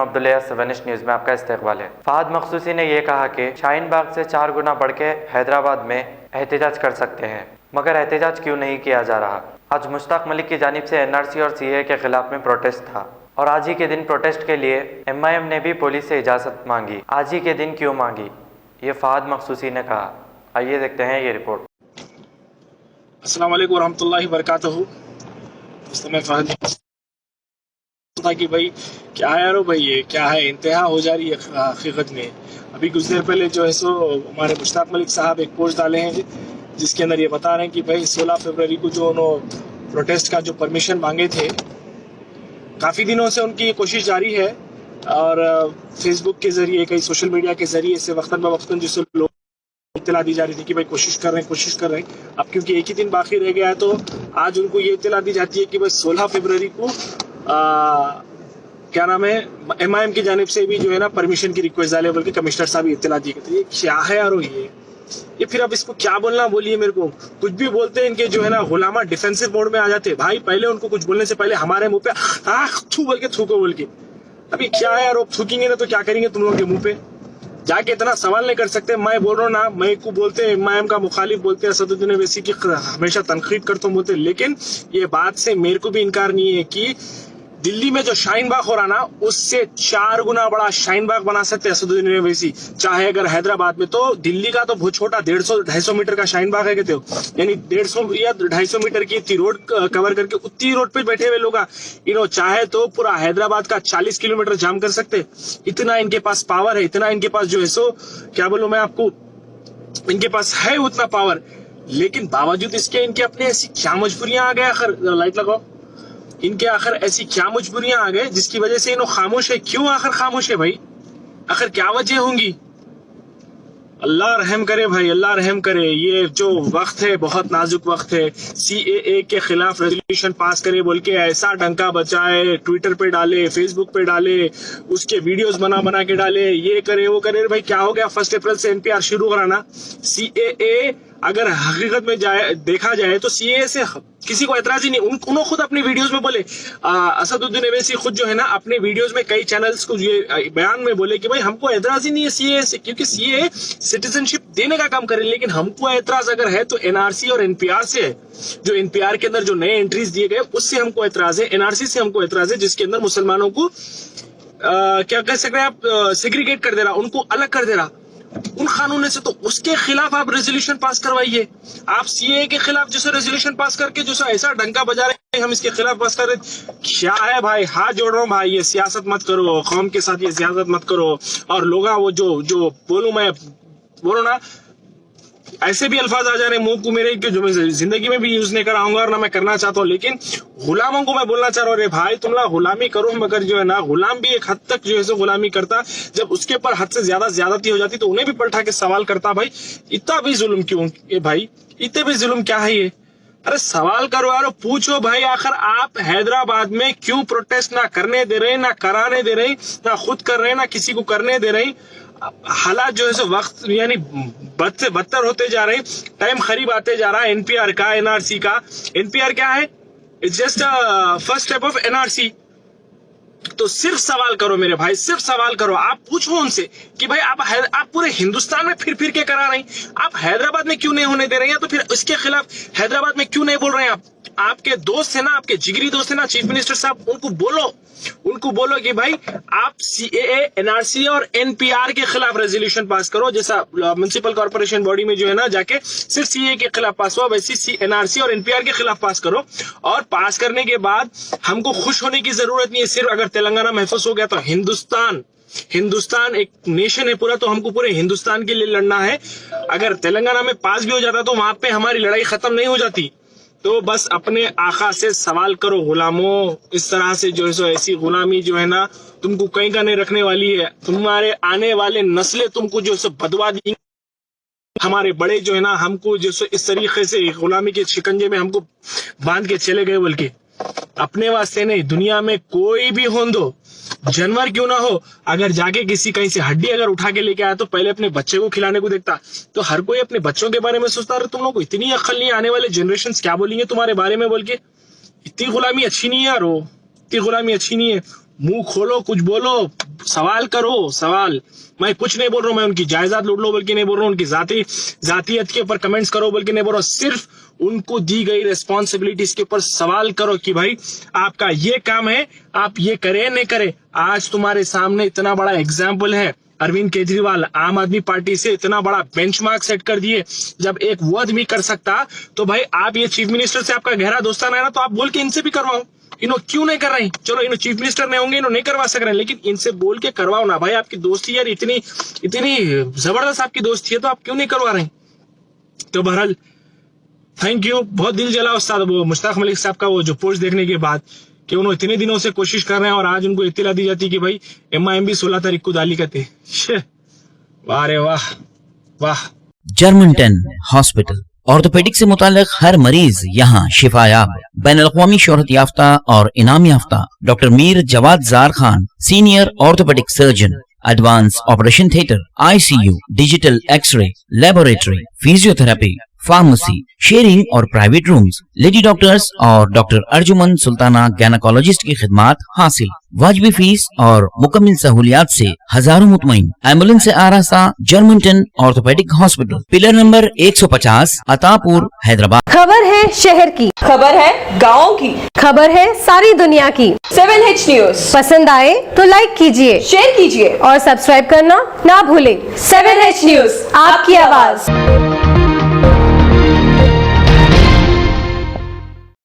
Abdullah सेवनिश news में आपका इस्तकबाल है। फहद मखसूसी ने यह कहा कि शाहीन बाग से 4 गुना बढ़ के हैदराबाद में एहतजाज कर सकते हैं, मगर एहतजाज क्यों नहीं किया जा रहा। आज मुश्ताक मलिक की जानिब से NRC और CAA के खिलाफ में प्रोटेस्ट था और आज ही के दिन प्रोटेस्ट के लिए MIM ने भी पुलिस से इजाज़त मांगी। आज ही के दिन क्यों मांगी, ये फहद मखसूसी ने कहा। आइए देखते हैं ये रिपोर्ट। अस्सलाम वालेकुम रहमतुल्लाहि वबरकातुहू। मैं फहद था कि भाई क्या है यारो, भाई ये क्या है, इंतहा हो जा रही है हकीकत में। अभी कुछ देर पहले जो है सो हमारे मुश्ताक मलिक साहब एक पोस्ट डाले हैं जिसके अंदर ये बता रहे हैं कि भाई 16 फरवरी को जो उन्होंने प्रोटेस्ट का जो परमिशन मांगे थे, काफ़ी दिनों से उनकी ये कोशिश जारी है और फेसबुक के जरिए, कई सोशल मीडिया के जरिए से वक्तन बवक्तन जिससे लोग इत्तला दी जा रही थी कि भाई कोशिश कर रहे हैं। अब क्योंकि एक ही दिन बाकी रह गया है तो आज उनको ये इत्तला दी जाती है कि भाई 16 फरवरी को क्या नाम है, MIM की जानिब से भी जो है ना परमिशन की रिक्वेस्ट डाले, बल्कि कमिश्नर साहब इत्तला दी गई। ये क्या है यारो, ये फिर अब इसको क्या बोलना, बोलिए मेरे को। कुछ भी बोलते हैं इनके जो है ना गुलामा डिफेंसिव मोड में आ जाते हैं। भाई पहले उनको कुछ बोलने से पहले हमारे मुंह पे थू बोल के थूको बोल के। अभी क्या है यार, थूकेंगे ना तो क्या करेंगे तुम लोगों के मुंह पे जाके, इतना सवाल नहीं कर सकते। मैं बोल रहा हूँ ना, मैं को बोलते हैं MIM का मुखालिफ बोलते हैं, असदुद्दीन ओवैसी की हमेशा तनकीद करता हूँ बोलते हैं, लेकिन ये बात से मेरे को भी इनकार नहीं है कि दिल्ली में जो शाहीन बाग हो रहा ना, उससे 4 गुना बड़ा शाहीन बाग बना सकते हैं असदुद्दीन ओवैसी। चाहे अगर हैदराबाद में, तो दिल्ली का तो बहुत छोटा 150-250 मीटर का शाहीन बाग है कहते हो, यानी 150 या 250 मीटर की इतनी रोड कवर करके उतनी रोड पे बैठे हुए लोग इन्हों चाहे तो पूरा हैदराबाद का 40 किलोमीटर जाम कर सकते। इतना इनके पास पावर है, इतना इनके पास जो है सो क्या बोलूं मैं आपको, इनके पास है उतना पावर। लेकिन बावजूद इसके इनके अपने ऐसी क्या मजबूरियां आ गए, आखिर लाइट लगाओ, इनके आखिर ऐसी क्या मजबूरियां आ गए जिसकी वजह से इन्हों खामोश है। क्यों आखिर खामोश है भाई, आखिर क्या वजह होंगी। अल्लाह रहम करे भाई, अल्लाह रहम करे। ये जो वक्त है बहुत नाजुक वक्त है। CAA के खिलाफ रेजोल्यूशन पास करे बोल के ऐसा डंका बचाए, ट्विटर पे डाले, फेसबुक पे डाले, उसके वीडियोस बना के डाले, ये करे वो करे। भाई क्या हो गया, 1 अप्रैल से NPR शुरू कराना। CAA अगर हकीकत में देखा जाए तो CAA से किसी को एतराज ही नहीं। उन्होंने खुद अपनी वीडियोस में बोले, असदुद्दीन ओवैसी खुद जो है ना अपने वीडियोस में कई चैनल्स को ये बयान में बोले कि भाई हमको एतराज ही नहीं है CAA से, क्योंकि CAA सिटीजनशिप देने का काम करे, लेकिन हमको एतराज अगर है तो NRC और NPR से है। जो NPR के अंदर जो नए एंट्रीज दिए गए उससे हमको एतराज है, NRC से हमको एतराज है, जिसके अंदर मुसलमानों को क्या कह सकते हैं आप, सेग्रीगेट कर दे रहा, उनको अलग कर दे रहा उन कानून से। तो उसके खिलाफ आप रेजोल्यूशन पास करवाइए। आप CAA के खिलाफ जैसे रेजोल्यूशन पास करके जो ऐसा डंका बजा रहे हैं, हम इसके खिलाफ पास कर रहे, क्या है भाई। हाथ जोड़ रहा हूँ भाई, ये सियासत मत करो, कौम के साथ ये सियासत मत करो। और लोग वो जो बोलूं मैं बोलो ना, ऐसे भी अल्फाज आ जा रहे हैं मुंह को मेरे जो मैं जिंदगी में भी यूज नहीं कराऊंगा और ना मैं करना चाहता हूँ। लेकिन गुलामों को मैं बोलना चाह रहा हूँ, भाई तुम लोग गुलामी करो, मगर जो है ना गुलाम भी एक हद तक जो है सो गुलामी करता, जब उसके ऊपर हद से ज्यादती हो जाती तो उन्हें भी पलटा के सवाल करता, भाई इतना भी जुल्म क्यों, भाई इतने भी जुल्म क्या है ये। अरे सवाल करो यार, पूछो भाई, आखिर आप हैदराबाद में क्यों प्रोटेस्ट ना करने दे रहे, ना कराने दे रहे, ना खुद कर रहे, ना किसी को करने दे रहे। हालात जो है सो वक्त यानी बद से बदतर होते जा रहे हैं, टाइम करीब आते जा रहा है NPR का, NRC का। NPR क्या है, it's just first step of NRC। तो सिर्फ सवाल करो मेरे भाई, सिर्फ सवाल करो। आप पूछो उनसे कि भाई आप पूरे हिंदुस्तान में फिर के करा रहे हैं, आप हैदराबाद में क्यों नहीं होने दे रहे हैं, तो फिर इसके खिलाफ हैदराबाद में क्यों नहीं बोल रहे हैं आप। आपके दोस्त है ना, आपके जिगरी दोस्त है ना चीफ मिनिस्टर साहब, उनको बोलो कि भाई आप CAA, NRC और NPR के खिलाफ रेजोल्यूशन पास करो, जैसा म्युनिसिपल कॉर्पोरेशन बॉडी में जो है ना जाके सिर्फ CAA के खिलाफ पास हुआ, वैसे NRC और NPR के खिलाफ पास करो। और पास करने के बाद हमको खुश होने की जरूरत नहीं है, सिर्फ अगर तेलंगाना महफूज हो गया तो हिंदुस्तान एक नेशन है पूरा, तो हमको पूरे हिंदुस्तान के लिए लड़ना है। अगर तेलंगाना में पास भी हो जाता तो वहां पे हमारी लड़ाई खत्म नहीं हो जाती। तो बस अपने आका से सवाल करो गुलामों, इस तरह से जो है सो ऐसी गुलामी जो है ना तुमको कहीं का नहीं रखने वाली है। तुम्हारे आने वाले नस्लें तुमको जो है बदवा देंगे। हमारे बड़े जो है ना हमको जो इस तरीके से गुलामी के शिकंजे में हमको बांध के चले गए, बल्कि अपने वास्ते नहीं, दुनिया में कोई भी हो दो, जानवर क्यों ना हो, अगर जाके किसी कहीं से हड्डी अगर उठा के लेके आया तो पहले अपने बच्चे को खिलाने को देखता। तो हर कोई अपने बच्चों के बारे में सोचता है। तुम लोगों को इतनी अक्ल नहीं, आने वाले जनरेशन क्या बोलेंगे तुम्हारे बारे में बोल के। इतनी गुलामी अच्छी नहीं है यार, इतनी गुलामी अच्छी नहीं है। मुंह खोलो, कुछ बोलो, सवाल करो, सवाल। मैं कुछ नहीं बोल रहा हूँ, मैं उनकी जायदाद लूट लो बोल के नहीं बोल रहा हूँ, उनकी जातियत के ऊपर कमेंट्स करो बोल के नहीं बोल रहा हूँ, सिर्फ उनको दी गई रिस्पॉन्सिबिलिटीज के ऊपर सवाल करो कि भाई आपका ये काम है, आप ये करे नहीं करे। आज तुम्हारे सामने इतना बड़ा एग्जाम्पल है, अरविंद केजरीवाल आम आदमी पार्टी से इतना बड़ा बेंचमार्क सेट कर दिए, जब एक वो आदमी कर सकता तो भाई आप ये चीफ मिनिस्टर से आपका गहरा दोस्ताना है ना, तो आप बोल के इनसे भी करवाओ। इन्हों क्यों नहीं कर रहे? चलो इन्हों चीफ मिनिस्टर नहीं होंगे, इन्हों नहीं करवा सक रहे, लेकिन इनसे बोल के करवाओ ना भाई। आपकी दोस्ती यार इतनी जबरदस्त आपकी दोस्ती है, तो आप क्यों नहीं करवा रहे? तो बहरहाल थैंक यू। बहुत दिल जला उस्ताद वो मुश्ताक मलिक साहब का वो जो पोस्ट देखने के बाद, कि उन्होंने इतने दिनों से कोशिश कर रहे हैं और आज उनको इत्तला दी जाती कि भाई MIM भी 16 तारीख को दाली करते। वाह रे वाह वाह। जर्मनटन हॉस्पिटल ऑर्थोपेडिक से मुताल्लिक हर मरीज यहाँ शिफायाब। बैनुल-अक़वामी शोहरत याफ्ता और इनाम याफ्ता doctor Mir Jawad Zar Khan, senior orthopaedic surgeon, advance operation theatre, ICU, digital x-ray, laboratory, physiotherapy, pharmacy, sharing और प्राइवेट रूम्स, लेडी डॉक्टर्स और डॉक्टर अर्जुमन सुल्ताना गैनाकोलॉजिस्ट की खिदमात हासिल। वाजिबी फीस और मुकम्मल सहूलियात से हजारों मुतमईन। एम्बुलेंस से आरास्ता Germanten orthopaedic hospital, pillar number 150, Attapur, Hyderabad. खबर है शहर की, खबर है गाँव की, खबर है सारी दुनिया की। 7H न्यूज पसंद आए तो लाइक कीजिए, शेयर कीजिए और सब्सक्राइब करना ना भूलें। 7H न्यूज, आपकी आवाज।